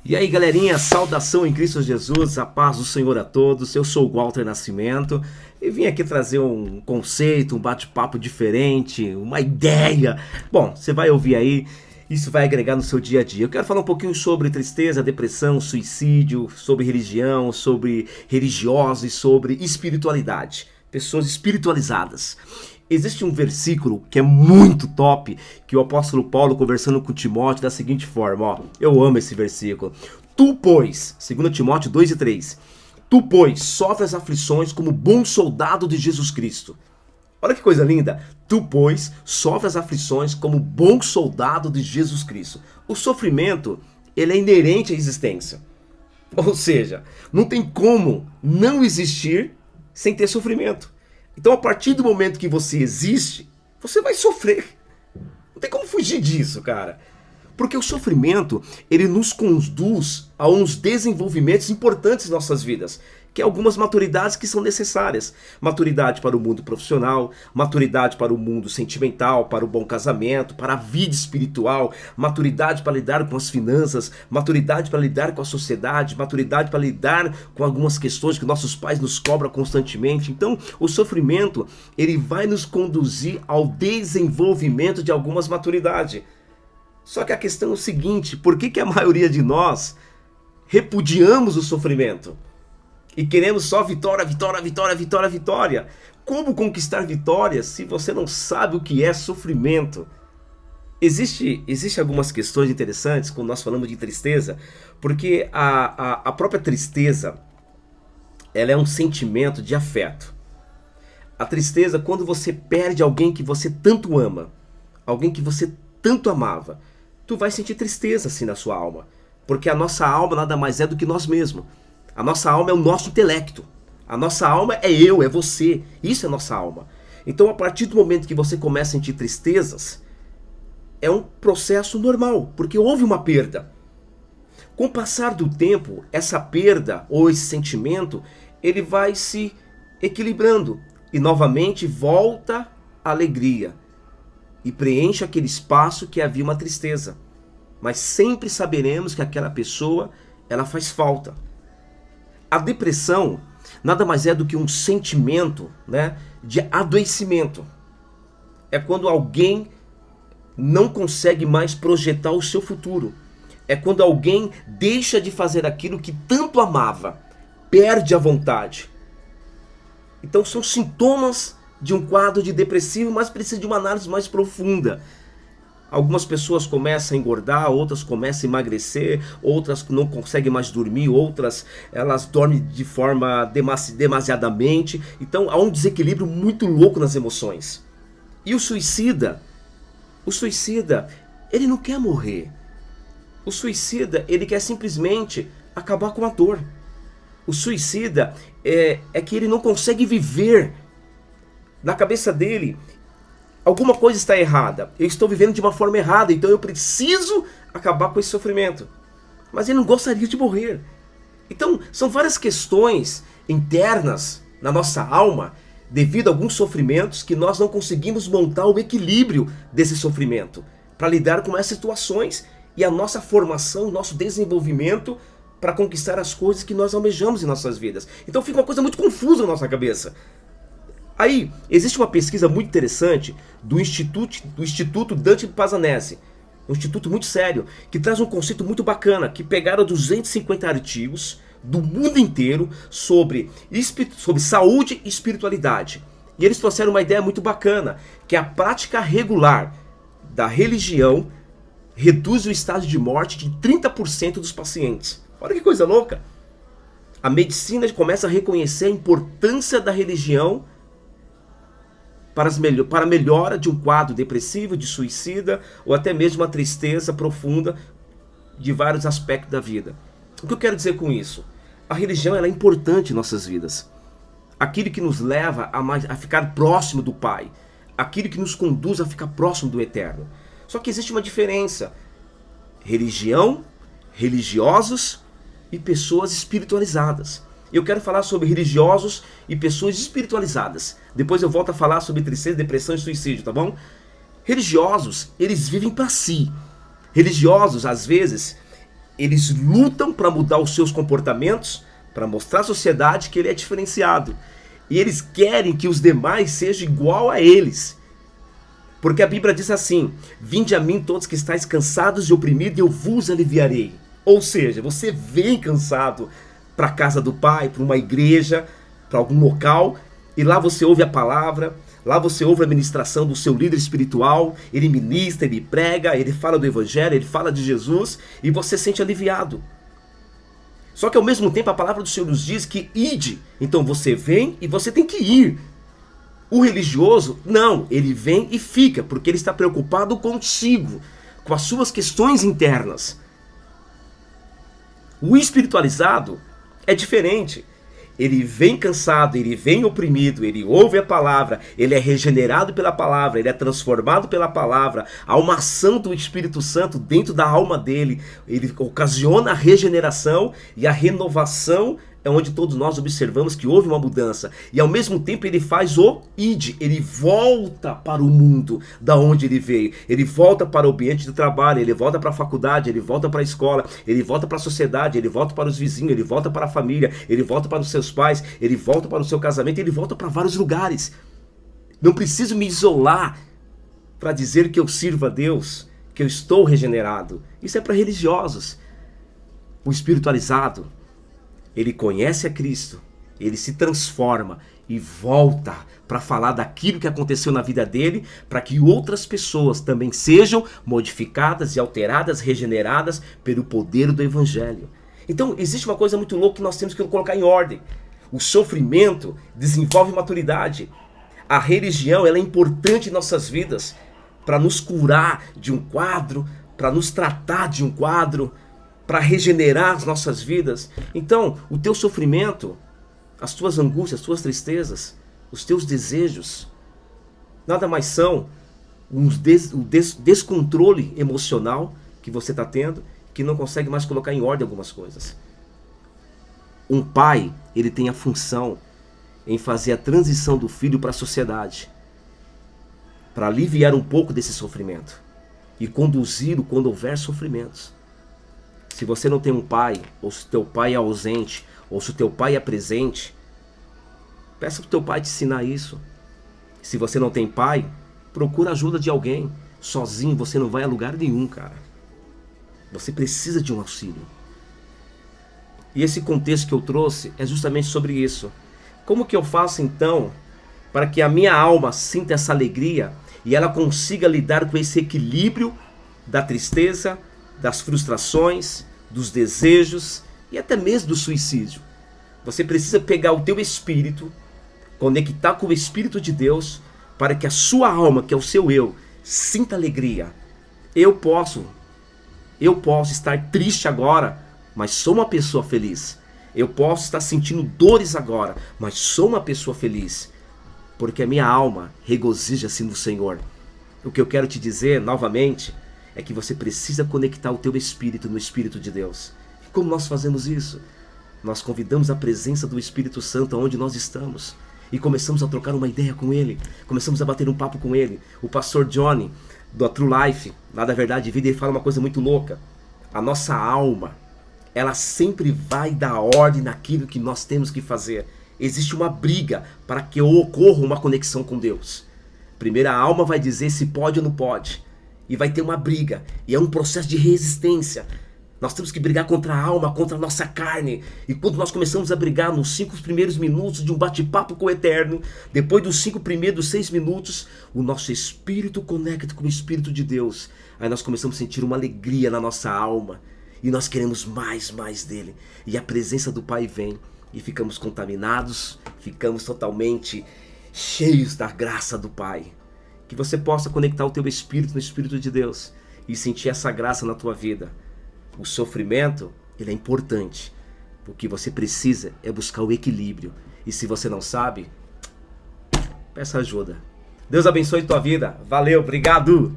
E aí, galerinha, saudação em Cristo Jesus, a paz do Senhor a todos. Eu sou o Walter Nascimento e vim aqui trazer um conceito, um bate-papo diferente, uma ideia. Bom, você vai ouvir aí, isso vai agregar no seu dia a dia. Eu quero falar um pouquinho sobre tristeza, depressão, suicídio, sobre religião, sobre religiosos e sobre espiritualidade. Pessoas espiritualizadas. Existe um versículo que é muito top, que o apóstolo Paulo, conversando com Timóteo, da seguinte forma, ó, eu amo esse versículo. Tu, pois, 2 Timóteo 2:3, tu, pois, sofres aflições como bom soldado de Jesus Cristo. Olha que coisa linda. Tu, pois, sofres aflições como bom soldado de Jesus Cristo. O sofrimento, ele é inerente à existência. Ou seja, não tem como não existir sem ter sofrimento. Então, a partir do momento que você existe, você vai sofrer. Não tem como fugir disso, cara. Porque o sofrimento, ele nos conduz a uns desenvolvimentos importantes em nossas vidas, que é algumas maturidades que são necessárias. Maturidade para o mundo profissional, maturidade para o mundo sentimental, para o bom casamento, para a vida espiritual, maturidade para lidar com as finanças, maturidade para lidar com a sociedade, maturidade para lidar com algumas questões que nossos pais nos cobram constantemente. Então, o sofrimento, ele vai nos conduzir ao desenvolvimento de algumas maturidades. Só que a questão é o seguinte, por que a maioria de nós repudiamos o sofrimento? E queremos só vitória, vitória, vitória, vitória, vitória. Como conquistar vitórias se você não sabe o que é sofrimento? Existem algumas questões interessantes quando nós falamos de tristeza, porque a própria tristeza, ela é um sentimento de afeto. A tristeza, quando você perde alguém que você tanto ama, alguém que você tanto amava, tu vai sentir tristeza assim na sua alma, porque a nossa alma nada mais é do que nós mesmos. A nossa alma é o nosso intelecto. A nossa alma é eu, é você. Isso é nossa alma. Então, a partir do momento que você começa a sentir tristezas, é um processo normal, porque houve uma perda. Com o passar do tempo, essa perda ou esse sentimento, ele vai se equilibrando e novamente volta a alegria e preenche aquele espaço que havia uma tristeza. Mas sempre saberemos que aquela pessoa, ela faz falta. A depressão nada mais é do que um sentimento, né, de adoecimento. É quando alguém não consegue mais projetar o seu futuro. É quando alguém deixa de fazer aquilo que tanto amava, perde a vontade. Então são sintomas de um quadro de depressivo, mas precisa de uma análise mais profunda. Algumas pessoas começam a engordar, outras começam a emagrecer, outras não conseguem mais dormir, outras elas dormem de forma demasiadamente. Então há um desequilíbrio muito louco nas emoções. E o suicida, ele não quer morrer. O suicida, ele quer simplesmente acabar com a dor. O suicida é que ele não consegue viver. Na cabeça dele, alguma coisa está errada. Eu estou vivendo de uma forma errada, então eu preciso acabar com esse sofrimento. Mas ele não gostaria de morrer. Então, são várias questões internas na nossa alma, devido a alguns sofrimentos, que nós não conseguimos montar o equilíbrio desse sofrimento, para lidar com essas situações e a nossa formação, o nosso desenvolvimento, para conquistar as coisas que nós almejamos em nossas vidas. Então fica uma coisa muito confusa na nossa cabeça. Aí, existe uma pesquisa muito interessante do Instituto Dante Pazzanese, um instituto muito sério, que traz um conceito muito bacana, que pegaram 250 artigos do mundo inteiro sobre saúde e espiritualidade. E eles trouxeram uma ideia muito bacana, que a prática regular da religião reduz o estado de morte de 30% dos pacientes. Olha que coisa louca! A medicina começa a reconhecer a importância da religião para a melhora de um quadro depressivo, de suicida, ou até mesmo uma tristeza profunda de vários aspectos da vida. O que eu quero dizer com isso? A religião ela é importante em nossas vidas. Aquilo que nos leva a ficar próximo do Pai. Aquilo que nos conduz a ficar próximo do Eterno. Só que existe uma diferença. Religião, religiosos e pessoas espiritualizadas. Eu quero falar sobre religiosos e pessoas espiritualizadas. Depois eu volto a falar sobre tristeza, depressão e suicídio, tá bom? Religiosos, eles vivem para si. Religiosos, às vezes, eles lutam para mudar os seus comportamentos, para mostrar à sociedade que ele é diferenciado. E eles querem que os demais sejam igual a eles. Porque a Bíblia diz assim: vinde a mim todos que estáis cansados e oprimidos, e eu vos aliviarei. Ou seja, você vem cansado para a casa do Pai, para uma igreja, para algum local, e lá você ouve a palavra, lá você ouve a ministração do seu líder espiritual, ele ministra, ele prega, ele fala do Evangelho, ele fala de Jesus, e você se sente aliviado. Só que ao mesmo tempo a palavra do Senhor nos diz que ide, então você vem e você tem que ir. O religioso, não, ele vem e fica, porque ele está preocupado consigo, com as suas questões internas. O espiritualizado é diferente. Ele vem cansado, ele vem oprimido, ele ouve a palavra, ele é regenerado pela palavra, ele é transformado pela palavra. Há uma ação do Espírito Santo dentro da alma dele, ele ocasiona a regeneração e a renovação. É onde todos nós observamos que houve uma mudança. E ao mesmo tempo ele faz o id. Ele volta para o mundo da onde ele veio. Ele volta para o ambiente de trabalho. Ele volta para a faculdade. Ele volta para a escola. Ele volta para a sociedade. Ele volta para os vizinhos. Ele volta para a família. Ele volta para os seus pais. Ele volta para o seu casamento. Ele volta para vários lugares. Não preciso me isolar para dizer que eu sirvo a Deus, que eu estou regenerado. Isso é para religiosos. O espiritualizado, ele conhece a Cristo, ele se transforma e volta para falar daquilo que aconteceu na vida dele, para que outras pessoas também sejam modificadas e alteradas, regeneradas pelo poder do Evangelho. Então existe uma coisa muito louca que nós temos que colocar em ordem. O sofrimento desenvolve maturidade. A religião, ela é importante em nossas vidas para nos curar de um quadro, para nos tratar de um quadro, para regenerar as nossas vidas. Então, o teu sofrimento, as tuas angústias, as tuas tristezas, os teus desejos, nada mais são o descontrole emocional que você está tendo, que não consegue mais colocar em ordem algumas coisas. Um pai, ele tem a função em fazer a transição do filho para a sociedade, para aliviar um pouco desse sofrimento e conduzi-lo quando houver sofrimentos. Se você não tem um pai, ou se teu pai é ausente, ou se o teu pai é presente, peça para o teu pai te ensinar isso. Se você não tem pai, procura ajuda de alguém. Sozinho você não vai a lugar nenhum, cara. Você precisa de um auxílio. E esse contexto que eu trouxe é justamente sobre isso. Como que eu faço então para que a minha alma sinta essa alegria e ela consiga lidar com esse equilíbrio da tristeza, das frustrações, dos desejos e até mesmo do suicídio? Você precisa pegar o teu espírito, conectar com o Espírito de Deus, para que a sua alma, que é o seu eu, sinta alegria. Eu posso estar triste agora, mas sou uma pessoa feliz. Eu posso estar sentindo dores agora, mas sou uma pessoa feliz, porque a minha alma regozija-se no Senhor. O que eu quero te dizer novamente é que você precisa conectar o teu espírito no Espírito de Deus. E como nós fazemos isso? Nós convidamos a presença do Espírito Santo aonde nós estamos e começamos a trocar uma ideia com ele, começamos a bater um papo com ele. O pastor Johnny, do True Life, lá da Verdade e Vida, ele fala uma coisa muito louca. A nossa alma, ela sempre vai dar ordem naquilo que nós temos que fazer. Existe uma briga para que ocorra uma conexão com Deus. Primeiro a alma vai dizer se pode ou não pode. E vai ter uma briga, e é um processo de resistência. Nós temos que brigar contra a alma, contra a nossa carne. E quando nós começamos a brigar nos 5 primeiros minutos de um bate-papo com o Eterno, depois dos 6 minutos, o nosso espírito conecta com o Espírito de Deus. Aí nós começamos a sentir uma alegria na nossa alma. E nós queremos mais dele. E a presença do Pai vem. E ficamos contaminados, ficamos totalmente cheios da graça do Pai. Que você possa conectar o teu espírito no Espírito de Deus e sentir essa graça na tua vida. O sofrimento, ele é importante. O que você precisa é buscar o equilíbrio. E se você não sabe, peça ajuda. Deus abençoe tua vida. Valeu, obrigado!